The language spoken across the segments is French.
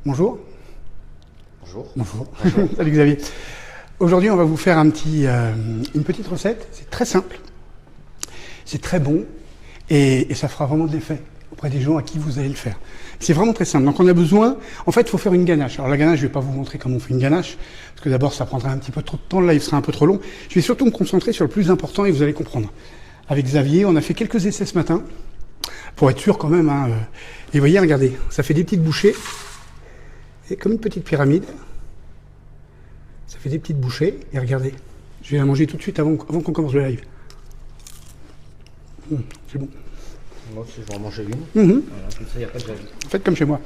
Bonjour. Bonjour. Bonjour. Salut Xavier. Aujourd'hui, on va vous faire une petite recette. C'est très simple, c'est très bon et ça fera vraiment de l'effet auprès des gens à qui vous allez le faire. C'est vraiment très simple. Donc on a besoin, en fait, il faut faire une ganache. Alors la ganache, je ne vais pas vous montrer comment on fait une ganache, parce que d'abord, ça prendra un petit peu trop de temps. Là, il sera un peu trop long. Je vais surtout me concentrer sur le plus important et vous allez comprendre. Avec Xavier, on a fait quelques essais ce matin, pour être sûr quand même. Et vous voyez, regardez, ça fait des petites bouchées, et comme une petite pyramide. Ça fait des petites bouchées, et regardez, je vais la manger tout de suite avant qu'on commence le live. C'est bon. Moi aussi, je vais en manger une. Voilà, Comme ça, il n'y a pas de jalousie. faites comme chez moi.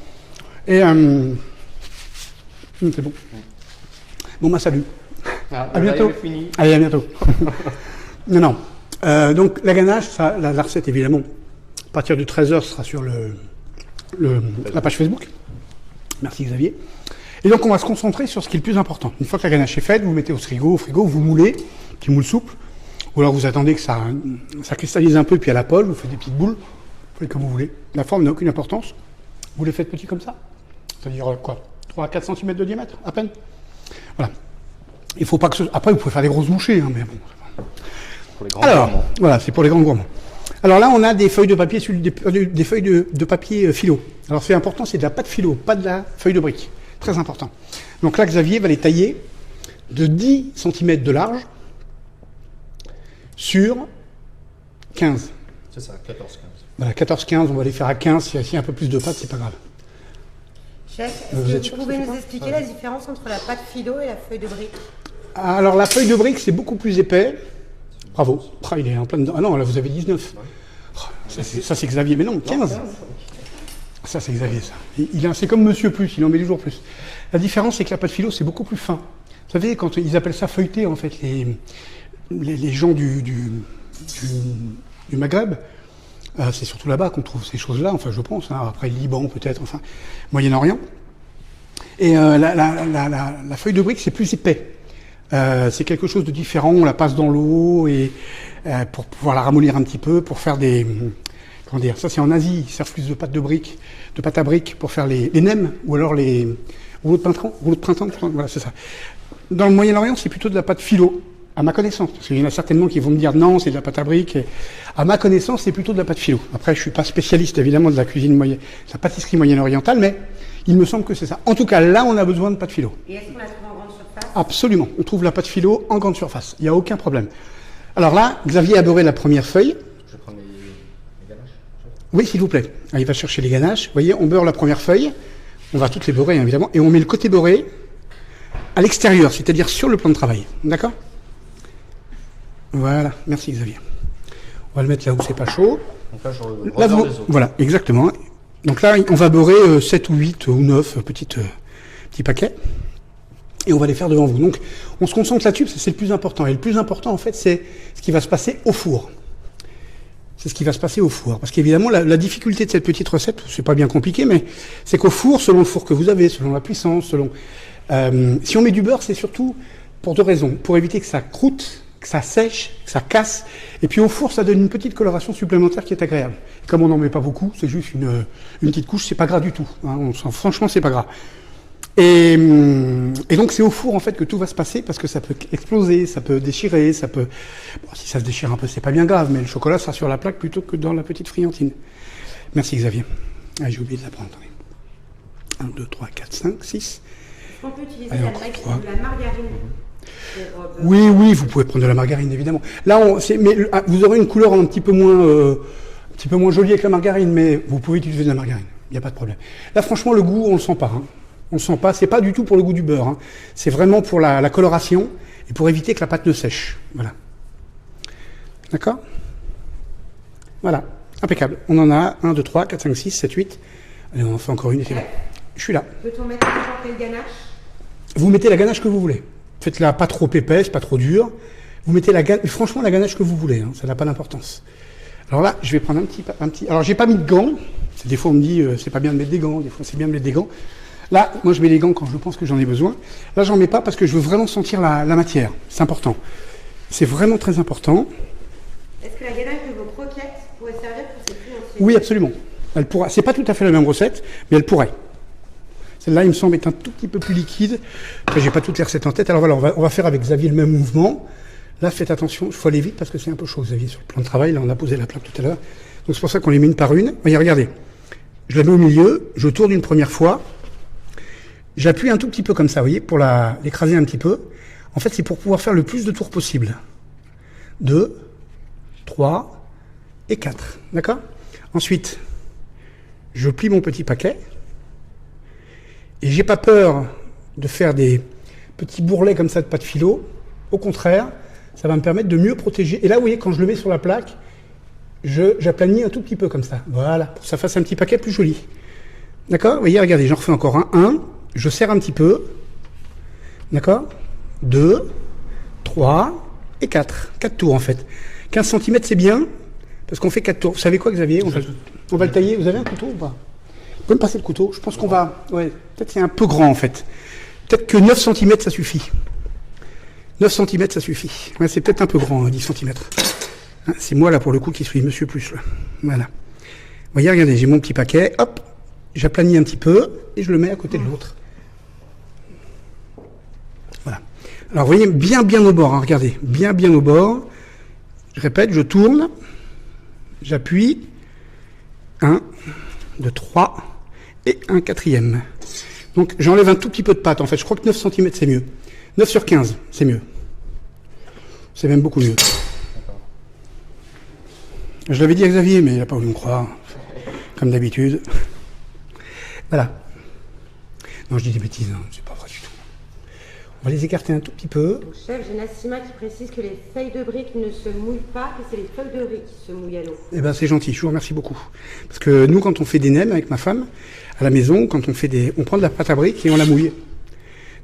Et c'est bon. Bon, bah salut. À bientôt. Fini. Allez, à bientôt. Non. Donc la ganache, la recette évidemment, à partir de 13h, sera sur la page Facebook. Merci Xavier. Et donc on va se concentrer sur ce qui est le plus important. Une fois que la ganache est faite, vous mettez au frigo, vous moulez, petit moule souple, ou alors vous attendez que ça cristallise un peu, puis à la pôle, vous faites des petites boules, vous faites comme vous voulez. La forme n'a aucune importance. Vous les faites petits comme ça, c'est-à-dire quoi, 3 à 4 cm de diamètre, à peine. Voilà. Il faut pas que Après, vous pouvez faire des grosses bouchées, mais bon. Pour les grands Alors, gourmands. voilà, c'est pour les grands gourmands. Alors là, on a des feuilles de papier, des feuilles de papier philo. Alors c'est important, c'est de la pâte philo, pas de la feuille de brique. Très important. Donc là, Xavier va les tailler de 10 cm de large sur 15. C'est ça, 14-15. Voilà, 14-15, on va les faire à 15. S'il y a un peu plus de pâte, c'est pas grave. Chef, Vous êtes est-ce que vous pouvez nous expliquer la différence entre la pâte philo et la feuille de brique? Alors la feuille de brique, c'est beaucoup plus épais. Bravo. Ah, il est en plein dedans. Ah non, là, vous avez 19. Ça, c'est Xavier. Mais non, 15. Ça, c'est Xavier, ça. C'est comme Monsieur Plus, il en met toujours plus. La différence, c'est que la pâte philo, c'est beaucoup plus fin. Vous savez, quand ils appellent ça feuilleté, en fait, les gens du Maghreb, c'est surtout là-bas qu'on trouve ces choses-là, enfin, je pense. Après, le Liban, peut-être, enfin, Moyen-Orient. Et la feuille de brique, c'est plus épais. C'est quelque chose de différent, on la passe dans l'eau et pour pouvoir la ramollir un petit peu, pour faire des... Comment dire, ça c'est en Asie, ils servent plus de pâte à brique pour faire les nems, ou alors les rouleaux de printemps, voilà, c'est ça. Dans le Moyen-Orient, c'est plutôt de la pâte philo, à ma connaissance, parce qu'il y en a certainement qui vont me dire non, c'est de la pâte à brique. À ma connaissance, c'est plutôt de la pâte philo. Après, je suis pas spécialiste évidemment de la cuisine moyenne, de la pâtisserie moyenne-orientale, mais il me semble que c'est ça. En tout cas, là, on a besoin de pâte philo. Et est-ce qu'on la trouve en grande surface? Absolument, on trouve la pâte philo en grande surface, il n'y a aucun problème. Alors là, Xavier a beurré la première feuille. Je vais prendre les ganaches. Oui, s'il vous plaît. Ah, il va chercher les ganaches. Vous voyez, on beurre la première feuille. On va toutes les beurrer, hein, évidemment. Et on met le côté beurré à l'extérieur, c'est-à-dire sur le plan de travail. D'accord? Voilà. Merci, Xavier. On va le mettre là où c'est pas chaud. Donc là, je Là, regarde les autres. voilà, exactement. Donc là, on va beurrer 7 ou 8 ou 9 petits paquets. Et on va les faire devant vous. Donc, on se concentre là-dessus, parce que c'est le plus important. Et le plus important, en fait, c'est ce qui va se passer au four. C'est ce qui va se passer au four. Parce qu'évidemment, la difficulté de cette petite recette, c'est pas bien compliqué, mais c'est qu'au four, selon le four que vous avez, selon la puissance, si on met du beurre, c'est surtout pour 2 raisons. Pour éviter que ça croûte, que ça sèche, que ça casse. Et puis au four, ça donne une petite coloration supplémentaire qui est agréable. Et comme on n'en met pas beaucoup, c'est juste une petite couche, c'est pas gras du tout. Hein, franchement, c'est pas gras. Et donc c'est au four en fait que tout va se passer parce que ça peut exploser, ça peut déchirer, si ça se déchire un peu c'est pas bien grave, mais le chocolat sera sur la plaque plutôt que dans la petite friandine. Merci Xavier. Ah, j'ai oublié de la prendre. 1, 2, 3, 4, 5, 6. Est-ce qu'on peut utiliser Allez, de encore la trois. margarine pour, Oui, vous pouvez prendre de la margarine évidemment. Là, vous aurez une couleur un petit peu moins jolie avec la margarine, mais vous pouvez utiliser de la margarine. Il n'y a pas de problème. Là, franchement, le goût, on le sent pas. Hein. On le sent pas, c'est pas du tout pour le goût du beurre, hein. C'est vraiment pour la coloration et pour éviter que la pâte ne sèche. Voilà. D'accord? Voilà, impeccable. On en a 1, 2, 3, 4, 5, 6, 7, 8. Allez, on en fait encore une et c'est bon. Je suis là. peut-on mettre n'importe quelle ganache? Vous mettez la ganache que vous voulez. Faites-la pas trop épaisse, pas trop dure. Vous mettez franchement la ganache que vous voulez, hein. Ça n'a pas d'importance. Alors là, je vais prendre un petit. Alors j'ai pas mis de gants. Des fois on me dit c'est pas bien de mettre des gants, des fois c'est bien de mettre des gants. Là, moi je mets les gants quand je pense que j'en ai besoin. Là, j'en mets pas parce que je veux vraiment sentir la matière. C'est important. C'est vraiment très important. Est-ce que la ganache de vos croquettes pourrait servir pour ces plus anciennes? Oui, absolument. Elle pourra. C'est pas tout à fait la même recette, mais elle pourrait. Celle-là, il me semble, est un tout petit peu plus liquide. Après, j'ai pas toutes les recettes en tête. Alors voilà, on va faire avec Xavier le même mouvement. Là, faites attention, il faut aller vite parce que c'est un peu chaud, Xavier, sur le plan de travail. Là, on a posé la plaque tout à l'heure. Donc c'est pour ça qu'on les met une par une. Voyez, regardez. Je la mets au milieu, je tourne une première fois. J'appuie un tout petit peu comme ça, vous voyez, pour l'écraser un petit peu. En fait, c'est pour pouvoir faire le plus de tours possible. 2, 3 et 4. D'accord? Ensuite, je plie mon petit paquet. Et j'ai pas peur de faire des petits bourrelets comme ça de pâte philo. Au contraire, ça va me permettre de mieux protéger. Et là, vous voyez, quand je le mets sur la plaque, j'aplanis un tout petit peu comme ça. Voilà, pour que ça fasse un petit paquet plus joli. D'accord? Vous voyez, regardez, j'en refais encore un. 1, je serre un petit peu. D'accord? 2, 3 et 4. 4 tours en fait. 15 cm c'est bien, parce qu'on fait 4 tours. Vous savez quoi, Xavier? On va le tailler. Vous avez un couteau ou pas? Vous pouvez me passer le couteau? Je pense qu'on va... Ouais, peut-être c'est un peu grand en fait. Peut-être que 9 cm ça suffit. 9 cm ça suffit. Ouais, c'est peut-être un peu grand, 10 cm. Hein, c'est moi là pour le coup qui suis Monsieur Plus. Là. Voilà. Vous voyez, regardez, j'ai mon petit paquet. Hop, j'aplanis un petit peu et je le mets à côté de l'autre. Voilà. Alors vous voyez, bien au bord, hein, regardez, bien au bord. Je répète, je tourne, j'appuie, 1, 2, 3, et un quatrième. Donc j'enlève un tout petit peu de pâte, en fait, je crois que 9 cm c'est mieux. 9 sur 15, c'est mieux. C'est même beaucoup mieux. Je l'avais dit à Xavier, mais il n'a pas voulu me croire, comme d'habitude. Voilà. Non, je dis des bêtises, hein, c'est pas vrai du tout. On va les écarter un tout petit peu. Donc, chef, j'ai Nassima qui précise que les feuilles de briques ne se mouillent pas, que c'est les feuilles de riz qui se mouillent à l'eau. Eh ben c'est gentil, je vous remercie beaucoup. Parce que nous, quand on fait des nems avec ma femme, à la maison, quand on prend de la pâte à briques et on la mouille.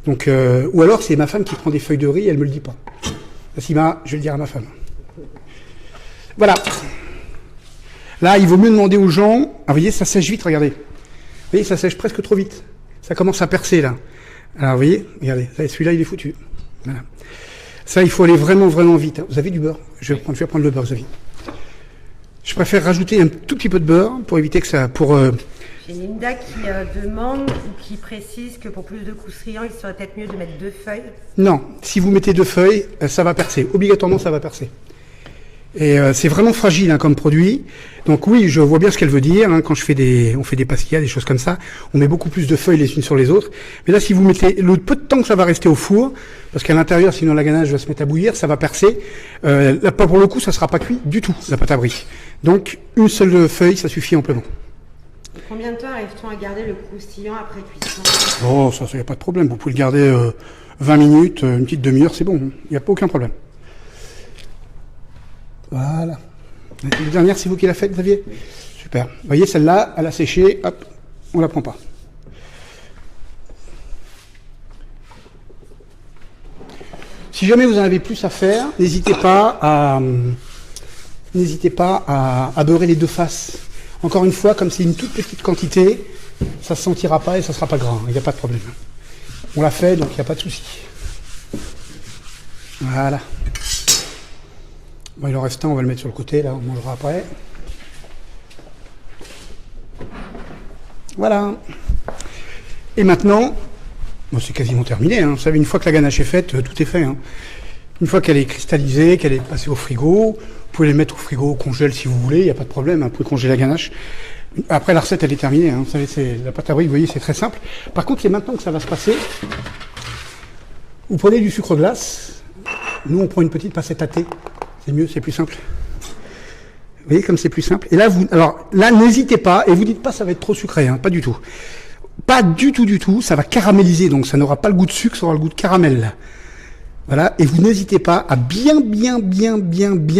Donc, ou alors c'est ma femme qui prend des feuilles de riz et elle me le dit pas. Nassima, je vais le dire à ma femme. Voilà. Là, il vaut mieux demander aux gens. Ah, vous voyez, ça sèche vite, regardez. Vous voyez, ça sèche presque trop vite. Ça commence à percer, là. Alors, vous voyez, regardez, celui-là, il est foutu. Voilà. Ça, il faut aller vraiment vite. Vous avez du beurre? Je vais prendre le beurre, Xavier. Je préfère rajouter un tout petit peu de beurre pour éviter que ça... J'ai Linda qui demande ou qui précise que pour plus de croustillant, il serait peut-être mieux de mettre 2 feuilles. Non, si vous mettez 2 feuilles, ça va percer. Obligatoirement, ça va percer. Et c'est vraiment fragile hein, comme produit. Donc oui, je vois bien ce qu'elle veut dire. Hein, quand on fait des pastillas, des choses comme ça, on met beaucoup plus de feuilles les unes sur les autres. Mais là, si vous mettez le peu de temps que ça va rester au four, parce qu'à l'intérieur, sinon la ganache va se mettre à bouillir, ça va percer. Là, pas pour le coup, ça sera pas cuit du tout, la pâte à briques. Donc une seule feuille, ça suffit amplement. Et combien de temps arrive-t-on à garder le croustillant après cuisson? Oh, ça, y a pas de problème. Vous pouvez le garder 20 minutes, une petite demi-heure, c'est bon. Il n'y a pas aucun problème. Voilà. La dernière, c'est vous qui la faites, Xavier? Oui. Super. Vous voyez, celle-là, elle a séché, hop, on la prend pas. Si jamais vous en avez plus à faire, n'hésitez pas à beurrer les 2 faces. Encore une fois, comme c'est une toute petite quantité, ça ne se sentira pas et ça ne sera pas gras. Il n'y a pas de problème. On l'a fait, donc il n'y a pas de souci. Voilà. Bon, il en reste un, on va le mettre sur le côté, là, on mangera après. Voilà. Et maintenant, bon, c'est quasiment terminé. Hein. Vous savez, une fois que la ganache est faite, tout est fait. Hein. Une fois qu'elle est cristallisée, qu'elle est passée au frigo, vous pouvez les mettre au frigo, au congèle si vous voulez, il n'y a pas de problème, hein. Vous pouvez congeler la ganache. Après, la recette, elle est terminée. Hein. Vous savez, c'est la pâte à briques, vous voyez, c'est très simple. Par contre, c'est maintenant que ça va se passer. Vous prenez du sucre glace. Nous, on prend une petite passette à thé. C'est mieux, c'est plus simple. Vous voyez comme c'est plus simple. Et là, n'hésitez pas, et vous dites pas ça va être trop sucré, hein, pas du tout. Pas du tout, ça va caraméliser, donc ça n'aura pas le goût de sucre, ça aura le goût de caramel. Là. Voilà, et vous n'hésitez pas à bien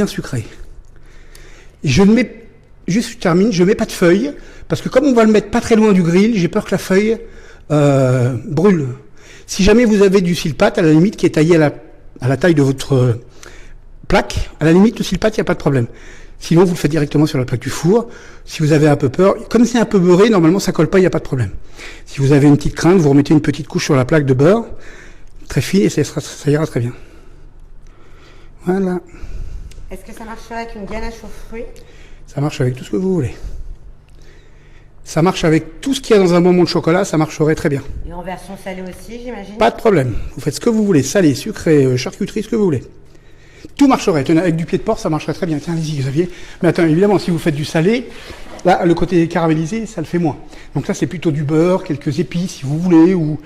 sucrer. Et je termine, je mets pas de feuilles, parce que comme on va le mettre pas très loin du grill, j'ai peur que la feuille brûle. Si jamais vous avez du silpate, à la limite, qui est taillé à la taille de votre plaque, à la limite, le silpate, il n'y a pas de problème. Sinon, vous le faites directement sur la plaque du four. Si vous avez un peu peur, comme c'est un peu beurré, normalement, ça colle pas, il n'y a pas de problème. Si vous avez une petite crainte, vous remettez une petite couche sur la plaque de beurre, très fine, et ça ira très bien. Voilà. Est-ce que ça marcherait avec une ganache aux fruits? Ça marche avec tout ce que vous voulez. Ça marche avec tout ce qu'il y a dans un bonbon de chocolat, ça marcherait très bien. Et en version salée aussi, j'imagine? Pas de problème. Vous faites ce que vous voulez, salé, sucré, charcuterie, ce que vous voulez. Tout marcherait. Tenez, avec du pied de porc, ça marcherait très bien. Tiens, allez-y, Xavier. Mais attends, évidemment, si vous faites du salé, là, le côté caramélisé, ça le fait moins. Donc là, c'est plutôt du beurre, quelques épices, si vous voulez, ou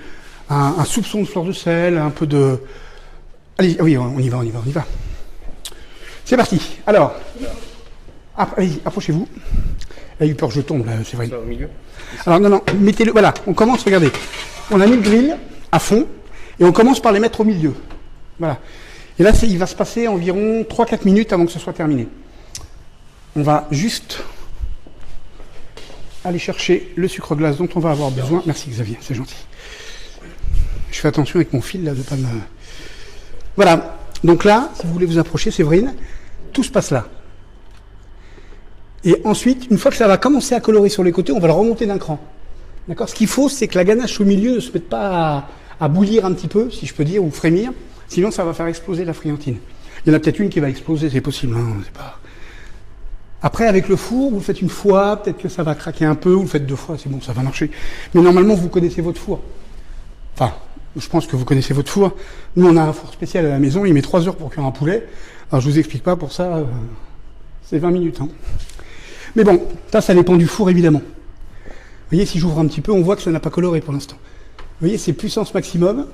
un soupçon de fleur de sel, un peu de... Allez, oui, on y va. C'est parti. Alors, allez, approchez-vous. Elle a eu peur que je tombe, là, c'est vrai. Ça, au milieu. Alors, non, mettez-le, voilà, on commence, regardez. On a mis le grill à fond, et on commence par les mettre au milieu. Voilà. Et là, il va se passer environ 3-4 minutes avant que ce soit terminé. On va juste aller chercher le sucre glace dont on va avoir besoin. Merci Xavier, c'est gentil. Je fais attention avec mon fil, là, de pas me... Voilà. Donc là, si vous voulez vous approcher, Séverine, tout se passe là. Et ensuite, une fois que ça va commencer à colorer sur les côtés, on va le remonter d'un cran. D'accord? Ce qu'il faut, c'est que la ganache au milieu ne se mette pas à bouillir un petit peu, si je peux dire, ou frémir. Sinon, ça va faire exploser la friandine. Il y en a peut-être une qui va exploser, c'est possible. Hein, c'est pas... Après, avec le four, vous le faites une fois, peut-être que ça va craquer un peu, vous le faites 2 fois, c'est bon, ça va marcher. Mais normalement, vous connaissez votre four. Enfin, je pense que vous connaissez votre four. Nous, on a un four spécial à la maison, il met 3 heures pour cuire un poulet. Alors, je vous explique pas, pour ça, c'est 20 minutes. Hein. Mais bon, ça dépend du four, évidemment. Vous voyez, si j'ouvre un petit peu, on voit que ça n'a pas coloré pour l'instant. Vous voyez, c'est puissance maximum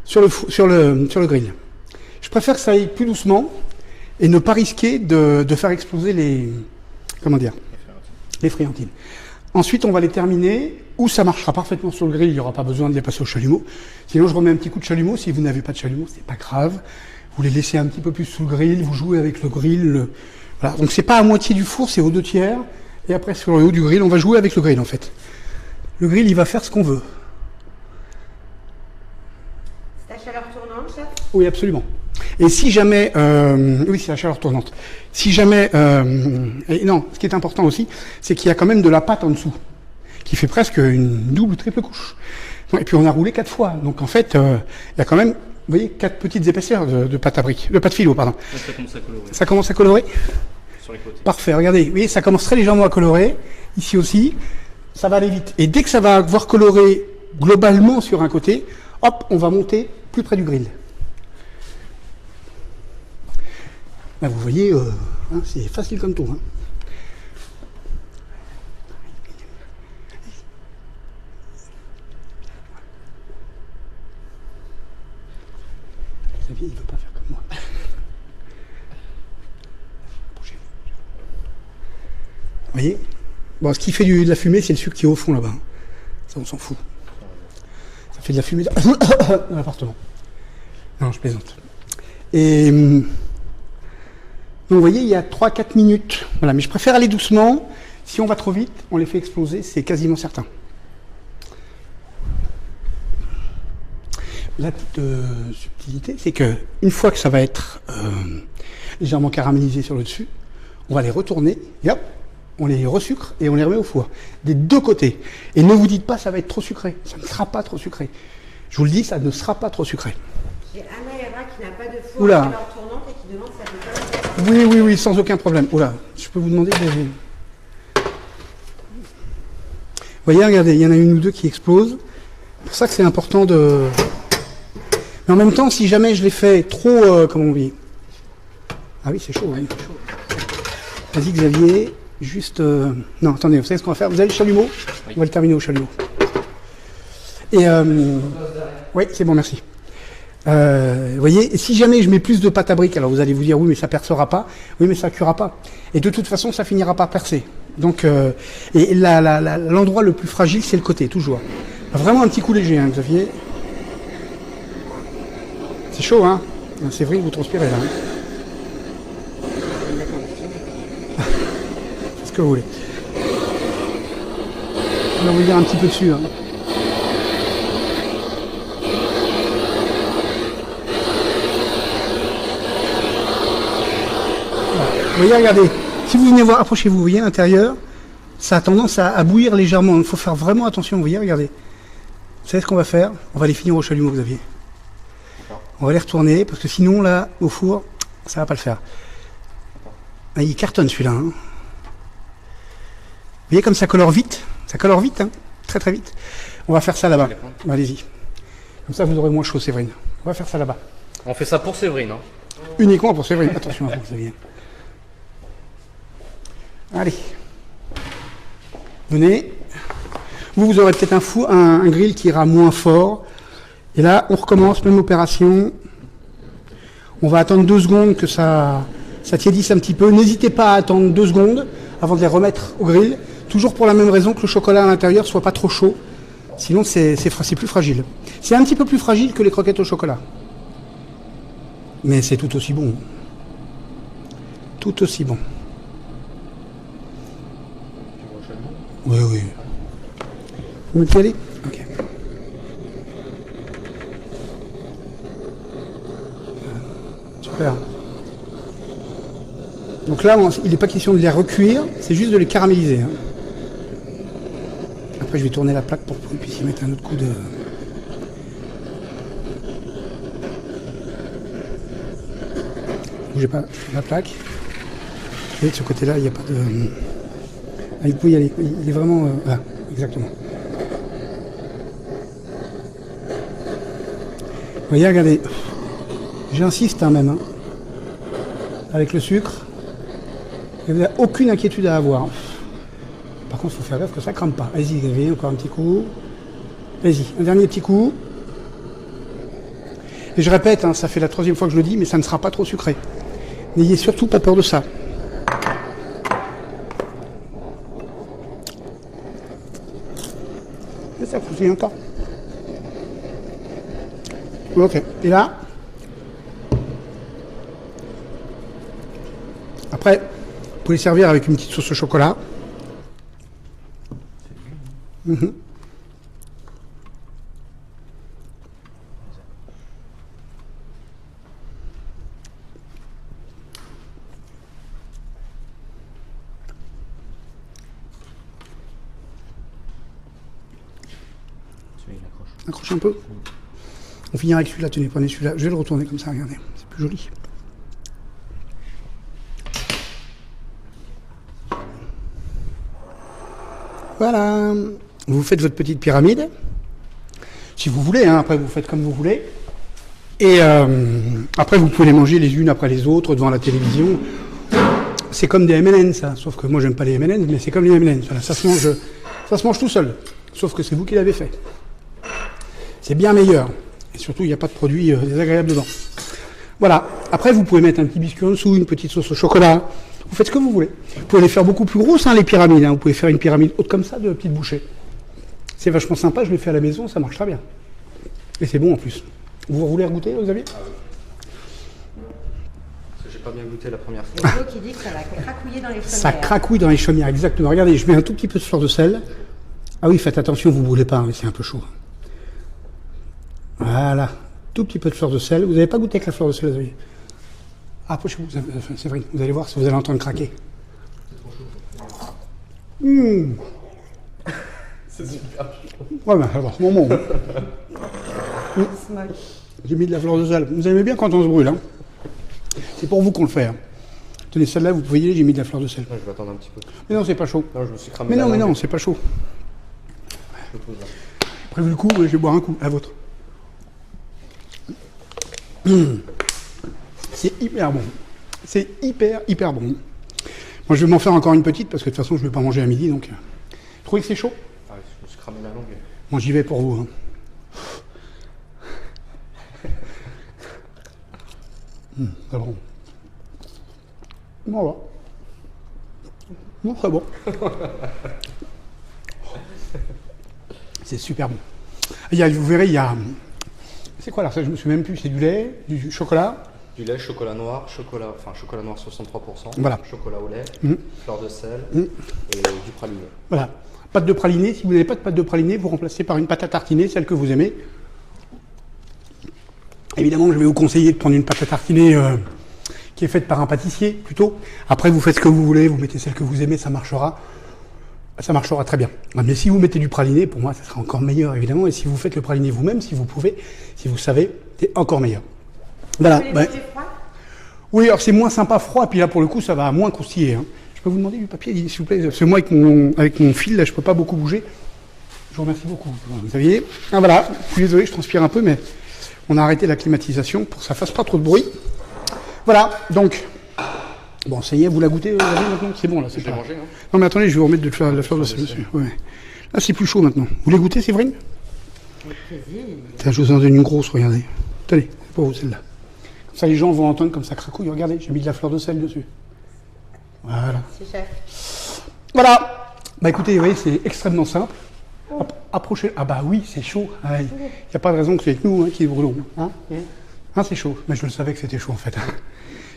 sur le grill. Je préfère que ça aille plus doucement et ne pas risquer de faire exploser les friandines. Ensuite, on va les terminer, ou ça marchera parfaitement sur le grill, il n'y aura pas besoin de les passer au chalumeau. Sinon, je remets un petit coup de chalumeau. Si vous n'avez pas de chalumeau, c'est pas grave. Vous les laissez un petit peu plus sous le grill, vous jouez avec le grill. Voilà. Donc, c'est pas à moitié du four, c'est aux 2/3. Et après, sur le haut du grill, on va jouer avec le grill, en fait. Le grill, il va faire ce qu'on veut. C'est à chaleur tournante, chef? Oui, absolument. Et si jamais... oui, c'est la chaleur tournante. Si jamais... et non, ce qui est important aussi, c'est qu'il y a quand même de la pâte en dessous, qui fait presque une double, triple couche. Et puis on a roulé 4 fois. Donc en fait, il y a quand même, vous voyez, 4 petites épaisseurs de pâte à briques. De pâte philo, pardon. Ça commence à colorer. Ça commence à colorer? Sur les côtés. Parfait, regardez. Vous voyez, ça commence très légèrement à colorer. Ici aussi, ça va aller vite. Et dès que ça va avoir coloré globalement sur un côté, hop, on va monter plus près du grill. Là, vous voyez, hein, c'est facile comme tout. Hein. Xavier, il ne veut pas faire comme moi. Vous voyez? Bon, ce qui fait de la fumée, c'est le sucre qui est au fond là-bas. Ça, on s'en fout. Ça fait de la fumée dans l'appartement. Non, je plaisante. Et... donc vous voyez, il y a 3-4 minutes. Voilà, mais je préfère aller doucement. Si on va trop vite, on les fait exploser, c'est quasiment certain. La petite subtilité, c'est que une fois que ça va être légèrement caramélisé sur le dessus, on va les retourner et hop, on les resucre et on les remet au four. Des 2 côtés. Et ne vous dites pas ça va être trop sucré. Ça ne sera pas trop sucré. Je vous le dis, ça ne sera pas trop sucré. J'ai Anna Evra qui n'a pas de four à chaleur tournante et qui demande si ça peut pas... Oui, sans aucun problème. Oula, je peux vous demander de... Vous voyez, regardez, il y en a une ou 2 qui explosent. C'est pour ça que c'est important de... Mais en même temps, si jamais je les fais trop... comment on dit? Ah oui, c'est chaud, oui. Vas-y, Xavier, juste... Non, attendez, vous savez ce qu'on va faire? Vous avez le chalumeau? Oui. On va le terminer au chalumeau. Et... oui, c'est bon, merci. Vous voyez, et si jamais je mets plus de pâte à briques, alors vous allez vous dire, oui, mais ça percera pas. Oui, mais ça cuira pas. Et de toute façon, ça finira par percer. Donc, et l'endroit le plus fragile, c'est le côté, toujours. Vraiment un petit coup léger, hein, Xavier. C'est chaud, hein? C'est vrai que vous transpirez, là. Hein. C'est ce que vous voulez. On va vous dire un petit peu dessus, hein. Vous voyez, regardez, si vous venez voir, approchez-vous, vous voyez l'intérieur, ça a tendance à bouillir légèrement. Il faut faire vraiment attention, vous voyez, regardez. Vous savez ce qu'on va faire? On va les finir au chalumeau, Xavier. On va les retourner, parce que sinon, là, au four, ça va pas le faire. Ah, il cartonne celui-là. Hein. voyez comme ça colore vite? Ça colore vite, hein, très très vite. On va faire ça là-bas. Allez-y. Comme ça, vous aurez moins chaud, Séverine. On va faire ça là-bas. On fait ça pour Séverine. Hein. Uniquement pour Séverine. Attention à vous, Xavier. Allez. Venez. Vous aurez peut-être un grill qui ira moins fort. Et là, on recommence, même opération. On va attendre 2 secondes que ça tiédisse un petit peu. N'hésitez pas à attendre 2 secondes avant de les remettre au grill. Toujours pour la même raison que le chocolat à l'intérieur soit pas trop chaud. Sinon, c'est plus fragile. C'est un petit peu plus fragile que les croquettes au chocolat. Mais c'est tout aussi bon. Tout aussi bon. Oui, oui. Vous me y aller? Ok. Super. Donc là, il n'est pas question de les recuire, c'est juste de les caraméliser. Hein. Après, je vais tourner la plaque pour que vous puissiez mettre un autre coup de... Bougez pas la plaque. Et de ce côté-là, il n'y a pas de... Ah, vous pouvez y aller. Il est vraiment... Voilà, exactement. Vous voyez, regardez. J'insiste hein, même. Hein, avec le sucre. Et vous n'avez aucune inquiétude à avoir. Par contre, il faut faire gaffe que ça ne crame pas. Allez-y, Xavier, encore un petit coup. Allez-y, un dernier petit coup. Et je répète, hein, ça fait la 3e fois que je le dis, mais ça ne sera pas trop sucré. N'ayez surtout pas peur de ça. Et ça croustille encore. Ok, et là, après, vous pouvez les servir avec une petite sauce au chocolat. Mmh. Accroche un peu. On finira avec celui-là, tenez, prenez celui-là. Je vais le retourner comme ça, regardez, c'est plus joli. Voilà. Vous faites votre petite pyramide. Si vous voulez, hein, après vous faites comme vous voulez. Et après vous pouvez les manger les unes après les autres devant la télévision. C'est comme des M&M ça, sauf que moi j'aime pas les M&M, mais c'est comme les M&M. Voilà, ça se mange tout seul. Sauf que c'est vous qui l'avez fait. C'est bien meilleur. Et surtout, il n'y a pas de produits désagréables dedans. Voilà. Après, vous pouvez mettre un petit biscuit en dessous, une petite sauce au chocolat. Vous faites ce que vous voulez. Vous pouvez les faire beaucoup plus grosses, hein, les pyramides. Hein. Vous pouvez faire une pyramide haute comme ça, de petites bouchées. C'est vachement sympa, je l'ai fait à la maison, ça marche très bien. Et c'est bon en plus. Vous voulez regoûter, Xavier? Parce que j'ai pas bien goûté la première fois. Il y a qui dit que ça va cracouiller dans les chaumières. Ça cracouille dans les chaumières, exactement. Regardez, je mets un tout petit peu de fleur de sel. Ah oui, faites attention, vous ne brûlez pas, hein, c'est un peu chaud. Voilà, tout petit peu de fleur de sel. Vous n'avez pas goûté avec la fleur de sel, Xavier? Approchez-vous, Séverine, vous allez voir si vous allez entendre craquer. C'est super chaud. Ouais, ben alors, moment. J'ai mis de la fleur de sel. Vous aimez bien quand on se brûle, hein? C'est pour vous qu'on le fait. Hein. Tenez, celle-là, vous pouvez y aller, j'ai mis de la fleur de sel. Ouais, je vais attendre un petit peu. Mais non, c'est pas chaud. Non, je me suis cramé. Mais non, c'est pas chaud. Je pose là. Après vu le coup, je vais boire un coup, à vôtre. C'est hyper bon. C'est hyper bon. Moi, je vais m'en faire encore une petite parce que de toute façon, je ne vais pas manger à midi. Donc, vous trouvez que c'est chaud? Ah, je me suis cramé la langue. Moi, j'y vais pour vous. Hein. C'est bon. Voilà. Non, c'est bon. C'est super bon. Vous verrez, il y a... C'est quoi là? Ça, je me souviens même plus. C'est du lait, du chocolat. Du lait, chocolat noir 63%. Voilà. Chocolat au lait, fleur de sel et du praliné. Voilà. Pâte de praliné. Si vous n'avez pas de pâte de praliné, vous remplacez par une pâte à tartiner, celle que vous aimez. Évidemment, je vais vous conseiller de prendre une pâte à tartiner qui est faite par un pâtissier, plutôt. Après, vous faites ce que vous voulez, vous mettez celle que vous aimez, ça marchera. Ça marchera très bien. Mais si vous mettez du praliné, pour moi, ça sera encore meilleur, évidemment. Et si vous faites le praliné vous-même, si vous pouvez, si vous savez, c'est encore meilleur. Voilà. Vous voulez manger froid? Oui, alors c'est moins sympa froid, puis là, pour le coup, ça va moins croustiller. Hein. Je peux vous demander du papier, s'il vous plaît? Parce que moi, avec mon fil, là, je peux pas beaucoup bouger. Je vous remercie beaucoup. Vous saviez. Ah voilà, je suis désolé, je transpire un peu, mais on a arrêté la climatisation pour que ça fasse pas trop de bruit. Voilà, donc... Bon, ça y est, vous la goûtez maintenant? C'est bon, là, c'est Je l'ai pas... mangé, hein. Non, mais attendez, je vais vous remettre de la fleur de sel dessus. Ouais. Là, c'est plus chaud maintenant. Vous les goûtez, Séverine? Tiens, je vous en donne une grosse, regardez. Tenez, c'est pour vous, celle-là. Comme ça, les gens vont entendre comme ça cracouille. Regardez, j'ai mis de la fleur de sel dessus. Voilà. C'est chef. Voilà. Bah écoutez, vous voyez, c'est extrêmement simple. Approchez. Ah bah oui, c'est chaud. Il n'y a pas de raison que c'est avec nous hein, qui brûlons. Hein, c'est chaud. Mais je le savais que c'était chaud, en fait.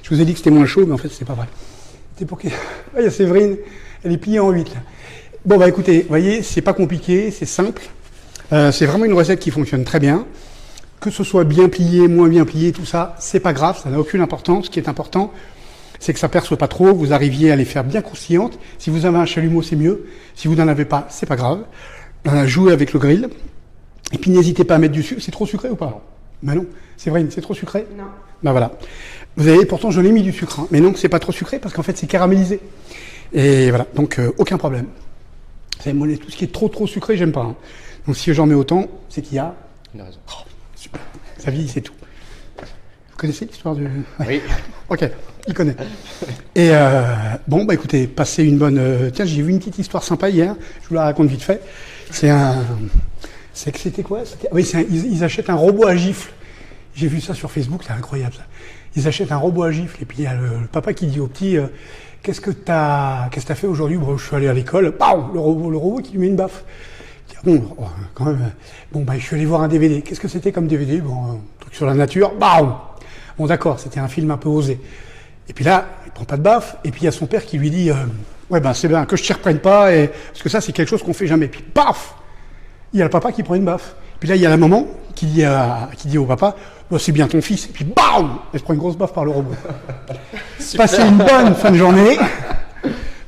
Je vous ai dit que c'était moins chaud, mais en fait, c'est pas vrai. C'est pour qui? Il y a Séverine, elle est pliée en 8. Là. Bon, bah écoutez, vous voyez, c'est pas compliqué, c'est simple. C'est vraiment une recette qui fonctionne très bien. Que ce soit bien plié, moins bien plié, tout ça, c'est pas grave, ça n'a aucune importance. Ce qui est important, c'est que ça perce pas trop, vous arriviez à les faire bien croustillantes. Si vous avez un chalumeau, c'est mieux. Si vous n'en avez pas, c'est pas grave. Jouez avec le grill. Et puis n'hésitez pas à mettre du sucre. C'est trop sucré ou pas? Ben non, c'est vrai, c'est trop sucré? Non. Ben voilà. Vous avez, pourtant, je l'ai mis du sucre, hein. Mais non, c'est pas trop sucré parce qu'en fait, c'est caramélisé. Et voilà, donc aucun problème. Vous savez, moi, tout ce qui est trop sucré, j'aime pas. Hein. Donc si j'en mets autant, c'est qu'il y a... Il a raison. Oh, super. Sa vie, c'est tout. Vous connaissez l'histoire du... Ouais. Oui. Ok, il connaît. Et bon, bah écoutez, passez une bonne... Tiens, j'ai vu une petite histoire sympa hier, je vous la raconte vite fait. C'était quoi? Oui, ils achètent un robot à gifle. J'ai vu ça sur Facebook, c'est incroyable ça. Ils achètent un robot à gifle et puis il y a le papa qui dit au petit qu'est-ce que t'as fait aujourd'hui? Bon, je suis allé à l'école. Bam, le robot qui lui met une baffe. Il dit, bon, quand même. Bon, bah je suis allé voir un DVD. Qu'est-ce que c'était comme DVD? Bon, un truc sur la nature. Bam. Bon, d'accord, c'était un film un peu osé. Et puis là, il prend pas de baffe. Et puis il y a son père qui lui dit ouais, ben c'est bien que je t'y reprenne pas parce que ça c'est quelque chose qu'on fait jamais. Puis paf, il y a le papa qui prend une baffe. Puis là, il y a la maman qui dit au papa, oh, c'est bien ton fils. Et puis, bam, elle se prend une grosse baffe par le robot. Passez une bonne fin de journée.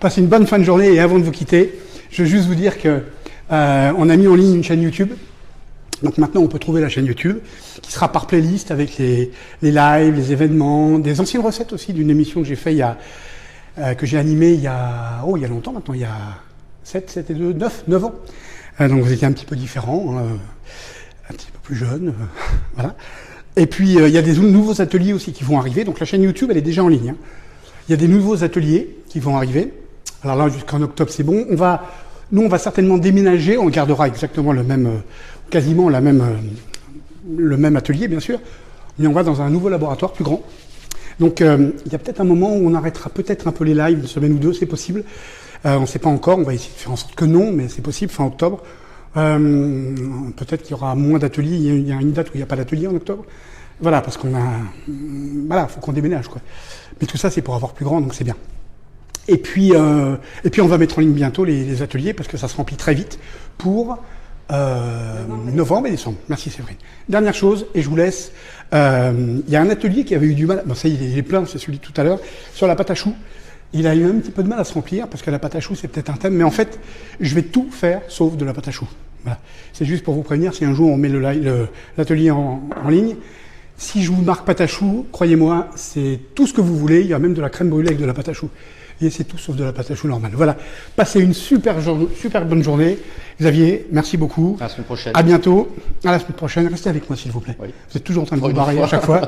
Passez une bonne fin de journée. Et avant de vous quitter, je veux juste vous dire que on a mis en ligne une chaîne YouTube. Donc maintenant, on peut trouver la chaîne YouTube qui sera par playlist avec les lives, les événements, des anciennes recettes aussi d'une émission que j'ai fait que j'ai animée il y a longtemps maintenant, il y a 9 ans. Donc vous étiez un petit peu différents, un petit peu plus jeunes, voilà. Et puis il y a des nouveaux ateliers aussi qui vont arriver. Donc la chaîne YouTube, elle est déjà en ligne. Hein. Il y a des nouveaux ateliers qui vont arriver. Alors là, jusqu'en octobre, c'est bon. Nous, on va certainement déménager. On gardera exactement le même atelier, bien sûr. Mais on va dans un nouveau laboratoire plus grand. Donc il y a peut-être un moment où on arrêtera peut-être un peu les lives, une semaine ou deux, c'est possible. On ne sait pas encore, on va essayer de faire en sorte que non, mais c'est possible, fin octobre. Peut-être qu'il y aura moins d'ateliers, il y a une date où il n'y a pas d'atelier en octobre. Voilà, parce qu'on a... Voilà, il faut qu'on déménage, quoi. Mais tout ça, c'est pour avoir plus grand, donc c'est bien. Et puis on va mettre en ligne bientôt les ateliers, parce que ça se remplit très vite, pour novembre et décembre. Merci Séverine. Dernière chose, et je vous laisse, il y a un atelier qui avait eu du mal, bon ça il est plein, c'est celui de tout à l'heure, sur la pâte à choux. Il a eu un petit peu de mal à se remplir, parce que la pâte à choux, c'est peut-être un thème, mais en fait, je vais tout faire, sauf de la pâte à choux. Voilà. C'est juste pour vous prévenir, si un jour on met l'atelier en ligne, si je vous marque pâte à choux, croyez-moi, c'est tout ce que vous voulez, il y a même de la crème brûlée avec de la pâte à choux. Et c'est tout sauf de la pâte à choux normale. Voilà. Passez une super bonne journée. Xavier, merci beaucoup. À la semaine prochaine. À bientôt. À la semaine prochaine. Restez avec moi, s'il vous plaît. Oui. Vous êtes toujours en train de vous barrer à chaque fois.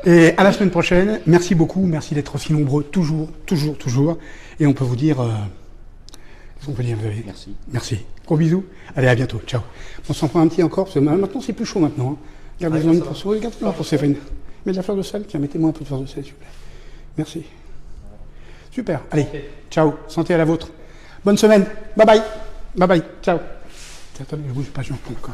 Et à la semaine prochaine. Merci beaucoup. Merci d'être aussi nombreux. Toujours. Et on peut vous dire... Qu'est-ce qu'on peut dire, Xavier? Merci. Merci. Gros bisous. Allez, à bientôt. Ciao. On s'en prend un petit encore. Parce que maintenant, c'est plus chaud maintenant. Hein. Gardez-en une pour Séverine. Mets de la fleur de sel. Tiens, mettez-moi un peu de fleur de sel, s'il vous plaît. Merci. Super. Allez, ciao. Santé à la vôtre. Bonne semaine. Bye bye. Ciao. Attendez, je bouge pas, je encore.